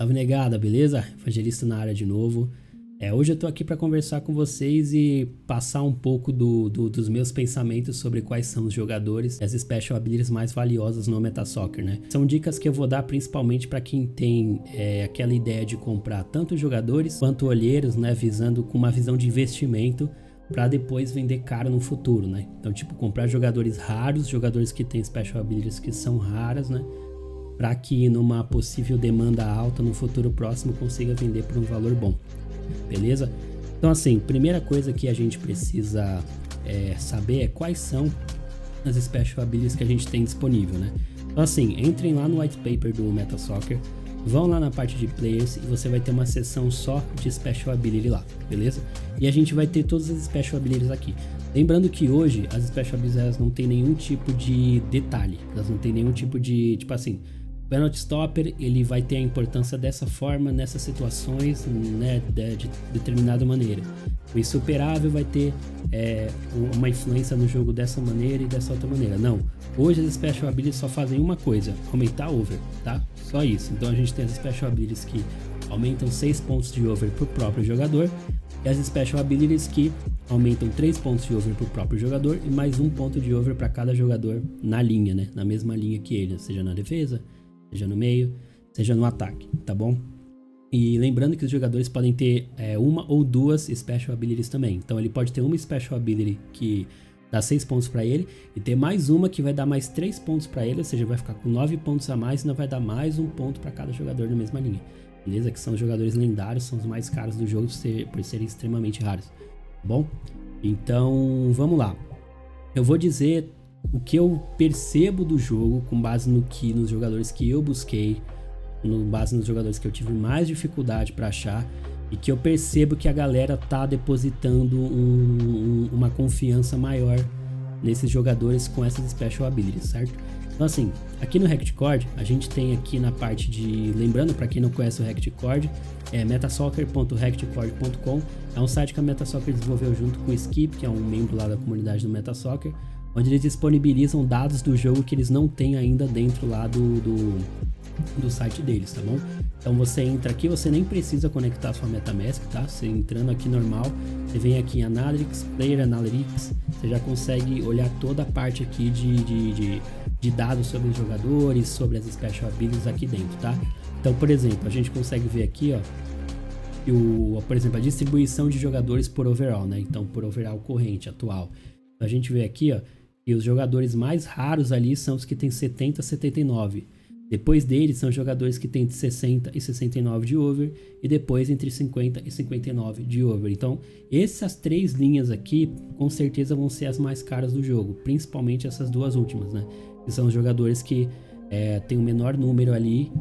Salve negada, beleza? Evangelista na área de novo. Hoje eu tô aqui para conversar com vocês e passar um pouco dos meus pensamentos sobre quais são os jogadores e as special abilities mais valiosas no Metasoccer, né? São dicas que eu vou dar principalmente para quem tem aquela ideia de comprar tanto jogadores quanto olheiros, né? Visando com uma visão de investimento para depois vender caro no futuro, né? Então, tipo, comprar jogadores raros, jogadores que têm special abilities que são raras, né? Para que numa possível demanda alta no futuro próximo consiga vender por um valor bom, beleza? Então assim, primeira coisa que a gente precisa saber é quais são as special abilities que a gente tem disponível, né? Então assim, entrem lá no white paper do Metasoccer, vão lá na parte de players e você vai ter uma seção só de special ability lá, beleza? E a gente vai ter todas as special abilities aqui. Lembrando que hoje as special abilities elas não tem nenhum tipo de detalhe, elas não tem nenhum tipo de, tipo assim, penalty stopper, ele vai ter a importância dessa forma, nessas situações, né, de determinada maneira. O insuperável vai ter uma influência no jogo dessa maneira e dessa outra maneira. Não, hoje as special abilities só fazem uma coisa, aumentar over, tá? Só isso. Então a gente tem as special abilities que aumentam 6 pontos de over pro próprio jogador e as special abilities que aumentam 3 pontos de over pro próprio jogador e mais 1 ponto de over para cada jogador na linha, né? Na mesma linha que ele, seja na defesa, seja no meio, seja no ataque, tá bom? E lembrando que os jogadores podem ter uma ou duas special abilities também. Então ele pode ter uma special ability que dá 6 pontos para ele e ter mais uma que vai dar mais 3 pontos para ele, ou seja, vai ficar com 9 pontos a mais e não vai dar mais 1 ponto para cada jogador na mesma linha. Beleza? Que são os jogadores lendários, são os mais caros do jogo por serem extremamente raros. Tá bom? Então, vamos lá. Eu vou dizer o que eu percebo do jogo com base nos jogadores que eu busquei, com base nos jogadores que eu tive mais dificuldade para achar e que eu percebo que a galera tá depositando uma confiança maior nesses jogadores com essas special abilities, certo? Então assim, aqui no Hactcord, a gente tem aqui na parte de, lembrando para quem não conhece o Hactcord, metasoccer.hactcord.com, é um site que a Metasoccer desenvolveu junto com o Skip, que é um membro lá da comunidade do Metasoccer, onde eles disponibilizam dados do jogo que eles não têm ainda dentro lá do site deles, tá bom? Então você entra aqui, você nem precisa conectar sua MetaMask, tá? Você entrando aqui normal, você vem aqui em Analytics, Player Analytics, você já consegue olhar toda a parte aqui de dados sobre os jogadores, sobre as special abilities aqui dentro, tá? Então, por exemplo, a gente consegue ver aqui, ó, por exemplo, a distribuição de jogadores por overall, né? Então, por overall corrente atual. Então, a gente vê aqui, ó, que os jogadores mais raros ali são os que tem 70 a 79. Depois deles são jogadores que tem de 60 e 69 de over e depois entre 50 e 59 de over. Então, essas três linhas aqui com certeza vão ser as mais caras do jogo, principalmente essas duas últimas, né? Que são os jogadores que tem o menor número ali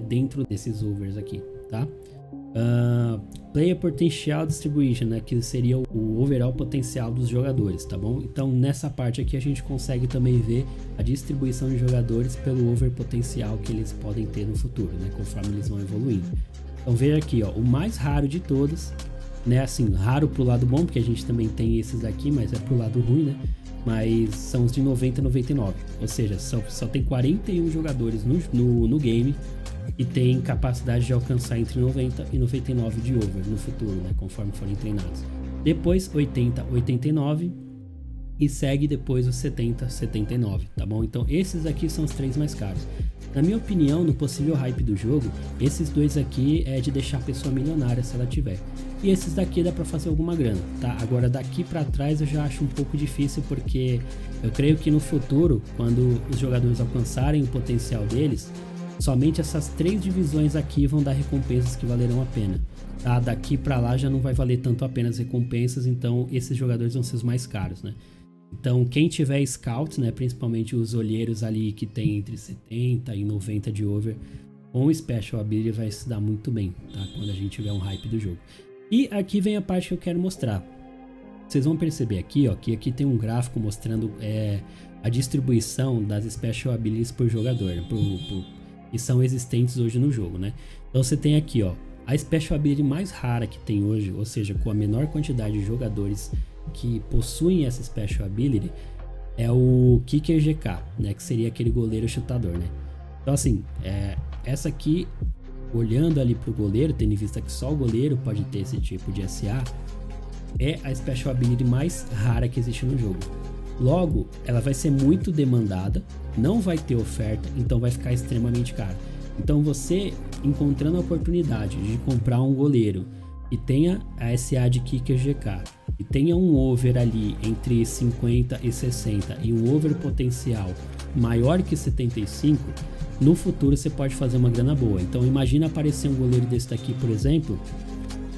dentro desses overs aqui, tá? Player Potential Distribution, né, que seria o overall potencial dos jogadores, tá bom? Então nessa parte aqui a gente consegue também ver a distribuição de jogadores pelo over potencial que eles podem ter no futuro, né, conforme eles vão evoluindo. Então veja aqui, ó, o mais raro de todos, né, assim, raro pro lado bom, porque a gente também tem esses aqui, mas é pro lado ruim, né? Mas são os de 90 a 99, ou seja, só tem 41 jogadores no game e tem capacidade de alcançar entre 90 e 99 de over no futuro, né, conforme forem treinados. Depois 80, 89 e segue depois os 70, 79, tá bom? Então esses aqui são os três mais caros. Na minha opinião, no possível hype do jogo, esses dois aqui é de deixar a pessoa milionária se ela tiver. E esses daqui dá pra fazer alguma grana, tá? Agora daqui pra trás eu já acho um pouco difícil porque eu creio que no futuro, quando os jogadores alcançarem o potencial deles, somente essas três divisões aqui vão dar recompensas que valerão a pena, tá? Daqui pra lá já não vai valer tanto a pena as recompensas, então esses jogadores vão ser os mais caros, né? Então quem tiver scout, né, principalmente os olheiros ali que tem entre 70 e 90 de over, com o special ability vai se dar muito bem, tá? Quando a gente tiver um hype do jogo. E aqui vem a parte que eu quero mostrar. Vocês vão perceber aqui, ó, que aqui tem um gráfico mostrando a distribuição das special abilities por jogador, né, que são existentes hoje no jogo, né? Então você tem aqui, ó, a special ability mais rara que tem hoje, ou seja, com a menor quantidade de jogadores que possuem essa special ability, é o Kicker GK, né? Que seria aquele goleiro chutador, né? Então assim, essa aqui olhando ali pro goleiro, tendo em vista que só o goleiro pode ter esse tipo de SA, é a Special Ability mais rara que existe no jogo. Logo, ela vai ser muito demandada, não vai ter oferta, então vai ficar extremamente cara. Então você, encontrando a oportunidade de comprar um goleiro que tenha a SA de Kicker GK, e tenha um over ali entre 50 e 60 e um over potencial maior que 75, no futuro você pode fazer uma grana boa. Então imagina aparecer um goleiro desse daqui, por exemplo,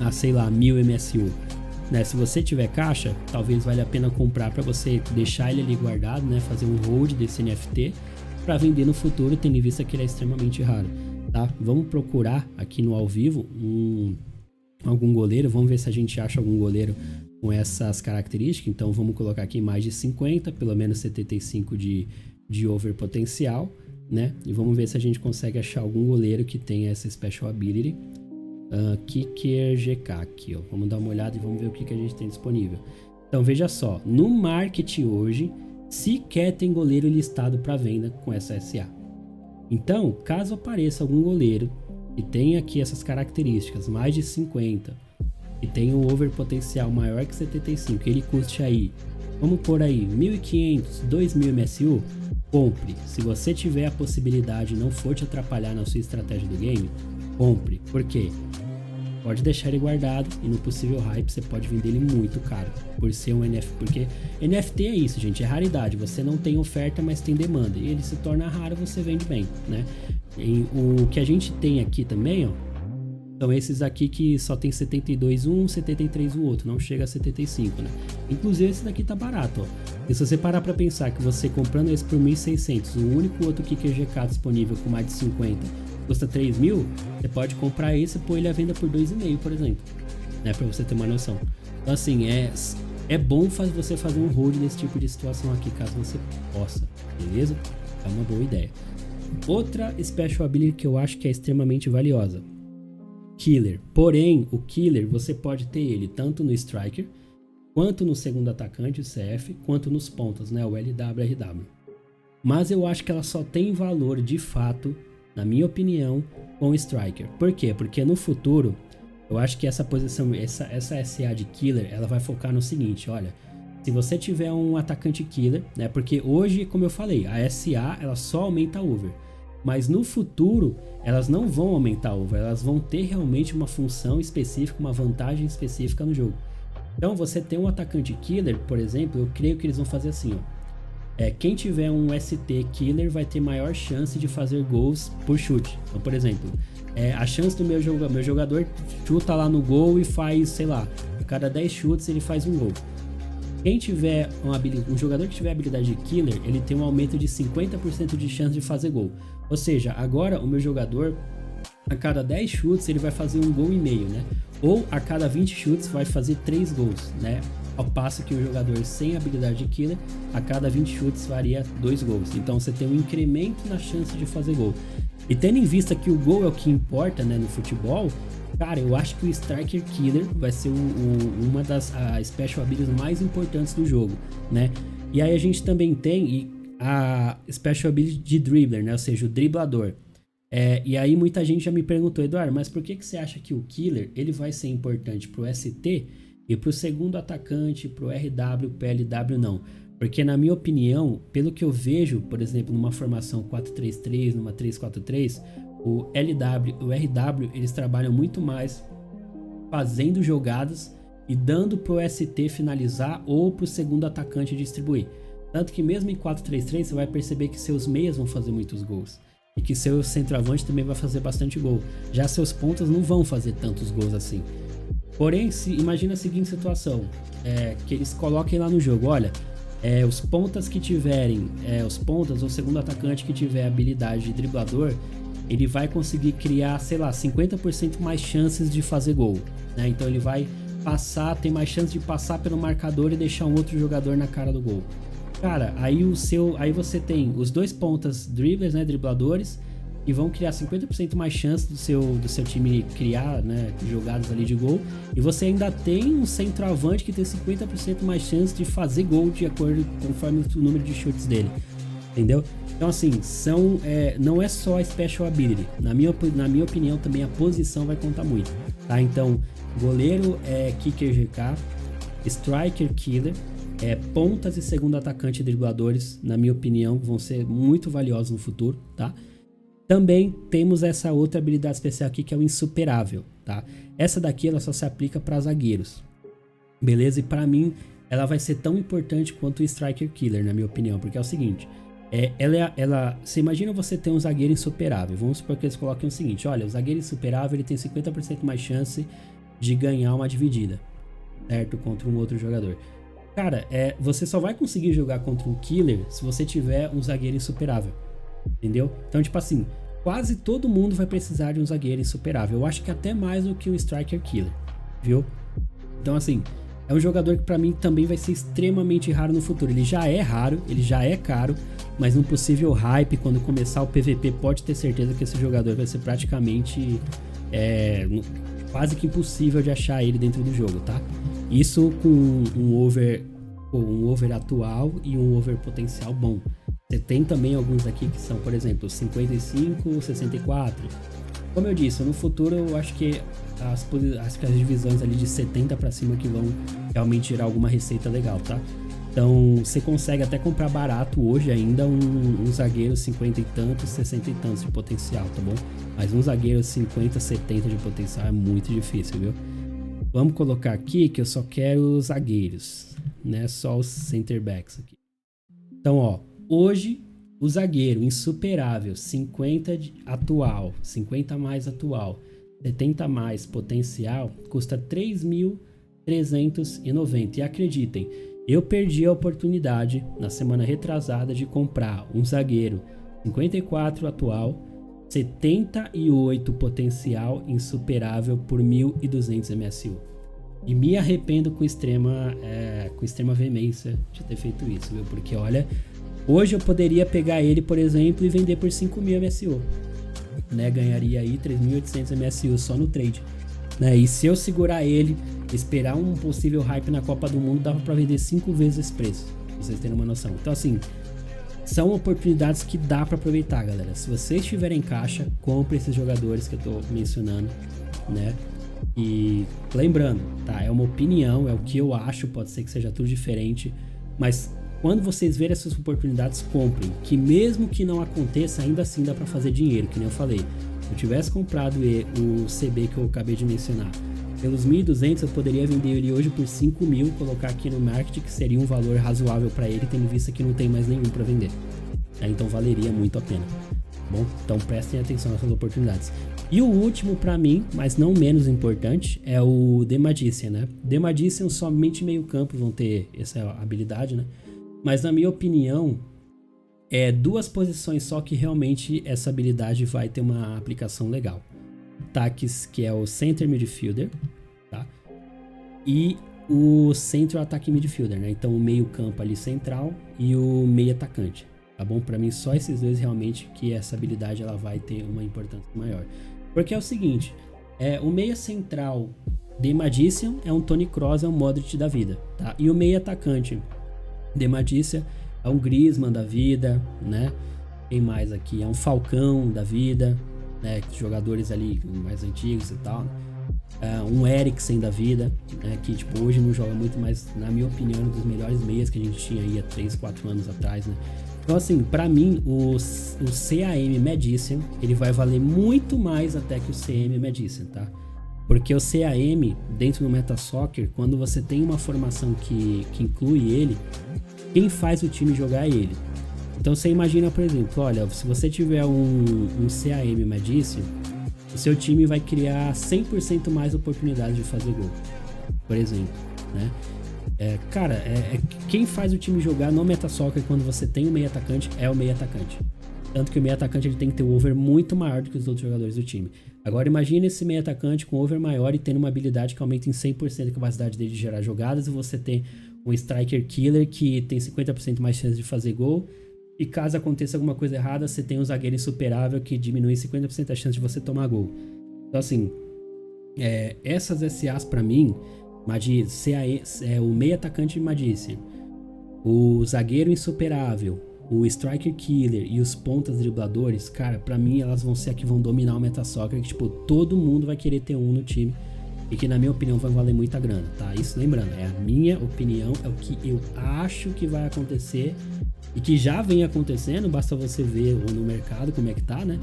a sei lá, 1000 MSU. Né? Se você tiver caixa, talvez valha a pena comprar para você deixar ele ali guardado, né? Fazer um hold desse NFT para vender no futuro, tendo em vista que ele é extremamente raro. Tá? Vamos procurar aqui no ao vivo algum goleiro, vamos ver se a gente acha algum goleiro com essas características. Então vamos colocar aqui mais de 50, pelo menos 75 de over potencial, né? E vamos ver se a gente consegue achar algum goleiro que tenha essa Special Ability. Kicker GK aqui, ó. Vamos dar uma olhada e vamos ver o que a gente tem disponível. Então veja só, no market hoje sequer tem goleiro listado para venda com essa SA. Então, caso apareça algum goleiro que tenha aqui essas características, mais de 50, e tenha um over potencial maior que 75, ele custe aí, vamos pôr aí 1.500, 2.000 MSU, compre. Se você tiver a possibilidade e não for te atrapalhar na sua estratégia do game, compre. Por quê? Pode deixar ele guardado e no possível hype você pode vender ele muito caro por ser um NFT, porque NFT é isso, gente, é raridade. Você não tem oferta, mas tem demanda, e ele se torna raro, você vende bem, né? E o que a gente tem aqui também, ó, são esses aqui que só tem 72 um, 73 o outro, não chega a 75, né? Inclusive esse daqui tá barato, ó. E se você parar pra pensar que você comprando esse por 1.600, o único outro Kicker GK disponível com mais de 50 custa 3.000, você pode comprar esse e pôr ele à venda por 2,5, por exemplo, né? Pra você ter uma noção. Então assim, é bom você fazer um hold nesse tipo de situação aqui, caso você possa, beleza? É uma boa ideia. Outra Special Ability que eu acho que é extremamente valiosa, Killer. Porém, o Killer você pode ter ele tanto no Striker, quanto no segundo atacante, o CF, quanto nos pontas, né, o LW, RW. Mas eu acho que ela só tem valor de fato, na minha opinião, com o Striker. Por quê? Porque no futuro, eu acho que essa posição, essa SA de Killer, ela vai focar no seguinte, olha, se você tiver um atacante Killer, né, porque hoje, como eu falei, a SA, ela só aumenta over. Mas no futuro, elas não vão aumentar over, elas vão ter realmente uma função específica, uma vantagem específica no jogo. Então, você tem um atacante Killer, por exemplo, eu creio que eles vão fazer assim, ó. Quem tiver um ST Killer vai ter maior chance de fazer gols por chute. Então, por exemplo, a chance do meu jogador chuta lá no gol e faz, sei lá, a cada 10 chutes ele faz um gol. Quem tiver um jogador que tiver habilidade de Killer, ele tem um aumento de 50% de chance de fazer gol. Ou seja, agora o meu jogador, a cada 10 chutes ele vai fazer um gol e meio, né? Ou a cada 20 chutes vai fazer 3 gols, né? Ao passo que o jogador sem habilidade de Killer, a cada 20 chutes faria 2 gols. Então você tem um incremento na chance de fazer gol. E tendo em vista que o gol é o que importa, né, no futebol, cara, eu acho que o Striker Killer vai ser uma das Special Abilities mais importantes do jogo, né? E aí a gente também tem a Special Ability de Dribbler, né? Ou seja, o driblador. E aí muita gente já me perguntou, Eduardo, mas por que você acha que o Killer ele vai ser importante pro ST e pro segundo atacante, pro RW, pro LW não? Porque na minha opinião, pelo que eu vejo, por exemplo, numa formação 4-3-3, numa 3-4-3, o LW e o RW, eles trabalham muito mais fazendo jogadas e dando pro ST finalizar ou pro segundo atacante distribuir. Tanto que mesmo em 4-3-3 você vai perceber que seus meias vão fazer muitos gols. E que seu centroavante também vai fazer bastante gol. Já seus pontas não vão fazer tantos gols assim. Porém, imagina a seguinte situação. Que eles coloquem lá no jogo, olha, os pontas que tiverem, os pontas ou segundo atacante que tiver habilidade de driblador, ele vai conseguir criar, sei lá, 50% mais chances de fazer gol, né? Então ele vai passar, tem mais chance de passar pelo marcador e deixar um outro jogador na cara do gol. Cara, aí você tem os dois pontas dribblers, né, dribladores, e vão criar 50% mais chance do seu time criar, né, jogadas ali de gol, e você ainda tem um centroavante que tem 50% mais chance de fazer gol de acordo conforme o número de chutes dele. Entendeu? Então assim, não é só a Special Ability. Na minha opinião também a posição vai contar muito, tá? Então, goleiro é Kicker GK, Striker Killer, pontas e segundo atacante e dribladores, na minha opinião, vão ser muito valiosos no futuro, tá? Também temos essa outra habilidade especial aqui que é o Insuperável, tá? Essa daqui ela só se aplica para zagueiros, beleza? E para mim ela vai ser tão importante quanto o Striker Killer, na minha opinião, porque é o seguinte, você imagina você ter um zagueiro insuperável, vamos supor que eles coloquem o seguinte, olha, o zagueiro insuperável ele tem 50% mais chance de ganhar uma dividida, certo? Contra um outro jogador. Cara, você só vai conseguir jogar contra um killer se você tiver um zagueiro insuperável, entendeu? Então, tipo assim, quase todo mundo vai precisar de um zagueiro insuperável. Eu acho que até mais do que um striker killer, viu? Então, assim, é um jogador que pra mim também vai ser extremamente raro no futuro. Ele já é raro, ele já é caro, mas num possível hype, quando começar o PVP, pode ter certeza que esse jogador vai ser praticamente quase que impossível de achar ele dentro do jogo, tá? Isso com um over atual e um over potencial bom. Você tem também alguns aqui que são, por exemplo, 55, 64. Como eu disse, no futuro eu acho que as divisões ali de 70 para cima que vão realmente gerar alguma receita legal, tá? Então você consegue até comprar barato hoje ainda um zagueiro 50 e tantos, 60 e tantos de potencial, tá bom? Mas um zagueiro 50, 70 de potencial é muito difícil, viu? Vamos colocar aqui que eu só quero zagueiros, né? Só os center backs aqui. Então, ó, hoje o zagueiro insuperável 50 atual, 50 mais atual, 70 mais potencial, custa 3.390. E acreditem, eu perdi a oportunidade na semana retrasada de comprar um zagueiro 54 atual, 78 potencial insuperável por 1.200 MSU. E me arrependo com extrema veemência de ter feito isso, viu? Porque olha, hoje eu poderia pegar ele, por exemplo, e vender por 5.000 MSU, né? Ganharia aí 3.800 MSU só no trade, né? E se eu segurar ele, esperar um possível hype na Copa do Mundo, dava para vender 5 vezes esse preço, pra vocês terem uma noção. Então assim, são oportunidades que dá para aproveitar, galera. Se vocês tiverem caixa, compre esses jogadores que eu tô mencionando, né? E lembrando, tá? É uma opinião, é o que eu acho, pode ser que seja tudo diferente, mas quando vocês verem essas oportunidades, comprem, que mesmo que não aconteça, ainda assim dá para fazer dinheiro, que nem eu falei. Se eu tivesse comprado o CB que eu acabei de mencionar pelos 1.200, eu poderia vender ele hoje por 5.000, colocar aqui no market, que seria um valor razoável para ele, tendo visto que não tem mais nenhum para vender. Então valeria muito a pena. Bom, então prestem atenção nessas oportunidades. E o último para mim, mas não menos importante, é o The Magician, né? The Magician somente meio campo vão ter essa habilidade, né? Mas na minha opinião, duas posições só que realmente essa habilidade vai ter uma aplicação legal. Ataques, que é o Center Midfielder, tá? E o Central Attack Midfielder, né? Então o meio campo ali central e o meio atacante, tá bom? Pra mim só esses dois realmente que essa habilidade ela vai ter uma importância maior. Porque é o seguinte, o meia central The Magician é um Toni Kroos, é um Modric da vida, tá? E o meia atacante The Magician é um Griezmann da vida, né? Quem mais aqui? É um Falcão da vida, né? Jogadores ali mais antigos e tal, né? Um Eriksen da vida, né? Que tipo, hoje não joga muito, mas na minha opinião é um dos melhores meias que a gente tinha aí há 3, 4 anos atrás, né? Então assim, pra mim o CAM Magician, ele vai valer muito mais até que o CM Magician, tá? Porque o CAM, dentro do MetaSoccer, quando você tem uma formação que inclui ele, quem faz o time jogar é ele. Então você imagina, por exemplo, olha, se você tiver um CAM Magician, o seu time vai criar 100% mais oportunidades de fazer gol, por exemplo, né? Cara, quem faz o time jogar no MetaSoccer quando você tem um meio atacante é o meio atacante. Tanto que o meio atacante ele tem que ter um over muito maior do que os outros jogadores do time. Agora imagine esse meio atacante com over maior e tendo uma habilidade que aumenta em 100% a capacidade dele de gerar jogadas, e você tem um striker killer que tem 50% mais chance de fazer gol, e caso aconteça alguma coisa errada, você tem um zagueiro insuperável que diminui 50% a chance de você tomar gol. Então assim, essas SAs pra mim, o meio atacante Magician, o zagueiro insuperável, o Striker Killer e os pontas dribladores, cara, pra mim elas vão ser a que vão dominar o Metasoccer, que tipo, todo mundo vai querer ter um no time. E que na minha opinião vai valer muita grana, tá? Isso lembrando, é a minha opinião, é o que eu acho que vai acontecer e que já vem acontecendo, basta você ver no mercado como é que tá, né?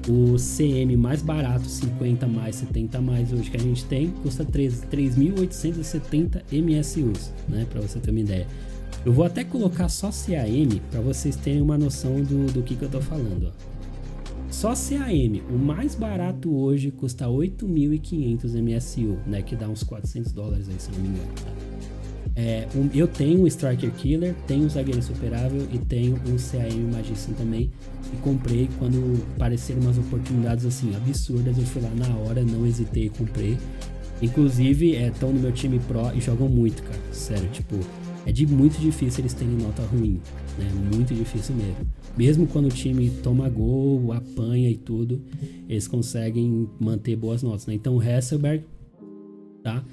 O CM mais barato, 50 mais, 70 mais hoje que a gente tem, custa 3.870 MSUs, né? Pra você ter uma ideia. Eu vou até colocar só CAM pra vocês terem uma noção do que eu tô falando, ó. Só CAM, o mais barato hoje custa 8.500 MSU, né? Que dá uns $400 aí, se não me engano. Eu tenho um Striker Killer, tenho um Zagueiro Superável e tenho um CAM Magician também. E comprei quando apareceram umas oportunidades assim absurdas. Eu fui lá na hora, não hesitei e comprei. Inclusive, estão no meu time Pro e jogam muito, cara. Sério, tipo, é muito difícil eles terem nota ruim, né? Muito difícil mesmo. Mesmo quando o time toma gol, apanha e tudo, eles conseguem manter boas notas, né? Então o Hasselberg, tá?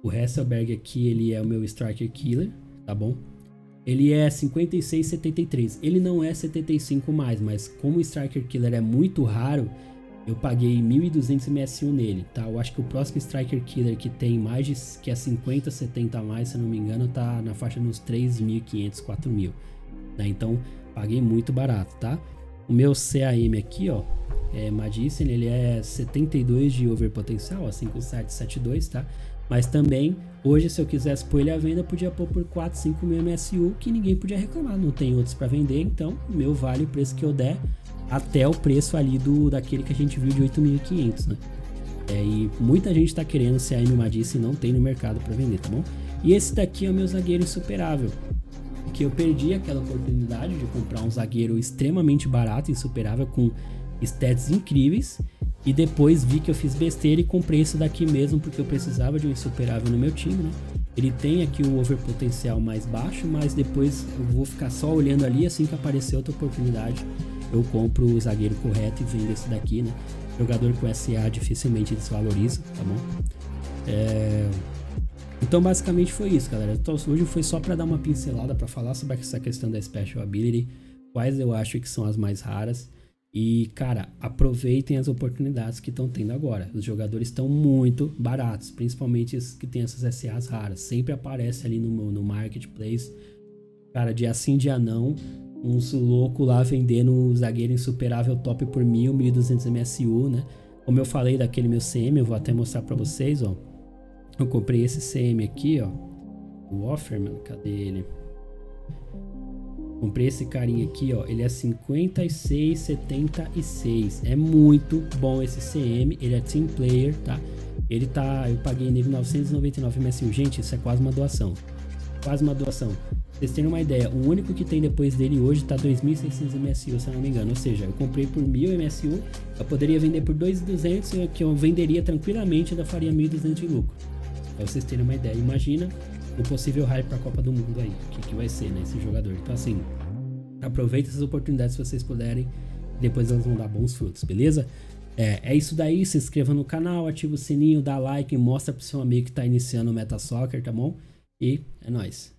O Hasselberg aqui, ele é o meu Striker Killer, tá bom? Ele é 56,73. Ele não é 75 mais, mas como o Striker Killer é muito raro, eu paguei 1.200 MSU nele, tá? Eu acho que o próximo Striker Killer que tem mais que é 50, 70 a mais, se eu não me engano, tá na faixa dos 3.500, 4.000, né? Então, paguei muito barato, tá? O meu CAM aqui, ó, Magician, ele é 72 de overpotencial, ó, 5772, tá? Mas também, hoje, se eu quisesse pôr ele à venda, podia pôr por 4, 5 mil MSU, que ninguém podia reclamar, não tem outros para vender, então o meu vale o preço que eu der, até o preço ali daquele que a gente viu de 8.500, né? E muita gente tá querendo CAM Magician e não tem no mercado para vender, tá bom? E esse daqui é o meu zagueiro insuperável, que eu perdi aquela oportunidade de comprar um zagueiro extremamente barato, insuperável, com stats incríveis, e depois vi que eu fiz besteira e comprei esse daqui mesmo, porque eu precisava de um insuperável no meu time, né? Ele tem aqui o overpotencial mais baixo, mas depois eu vou ficar só olhando ali, assim que aparecer outra oportunidade, eu compro o zagueiro correto e vendo esse daqui, né? Jogador com SA dificilmente desvaloriza, tá bom? Então basicamente foi isso, galera. Então, hoje foi só para dar uma pincelada, para falar sobre essa questão da Special Ability, quais eu acho que são as mais raras. E, cara, aproveitem as oportunidades que estão tendo agora. Os jogadores estão muito baratos, principalmente os que tem essas SAs raras. Sempre aparece ali no Marketplace, cara, dia sim, dia não, uns loucos lá vendendo um zagueiro insuperável top por 1.000, 1.200 MSU, né? Como eu falei daquele meu CM, eu vou até mostrar pra vocês, ó. Eu comprei esse CM aqui, ó. O Offerman, cadê ele? Comprei esse carinha aqui, ó. Ele é 56,76. É muito bom esse CM. Ele é Team Player, tá? Ele tá... Eu paguei nele 999 MSU. Gente, isso é quase uma doação. Quase uma doação. Pra vocês terem uma ideia, o único que tem depois dele hoje tá 2.600 MSU, se eu não me engano. Ou seja, eu comprei por 1.000 MSU. Eu poderia vender por 2.200, que eu venderia tranquilamente e ainda faria 1.200 de lucro. Pra vocês terem uma ideia. Imagina o possível hype pra Copa do Mundo aí. O que vai ser, né, esse jogador. Então assim, aproveita essas oportunidades se vocês puderem. Depois elas vão dar bons frutos, beleza? É isso daí. Se inscreva no canal, ativa o sininho, dá like, mostra pro seu amigo que tá iniciando o Metasoccer, tá bom? E é nóis.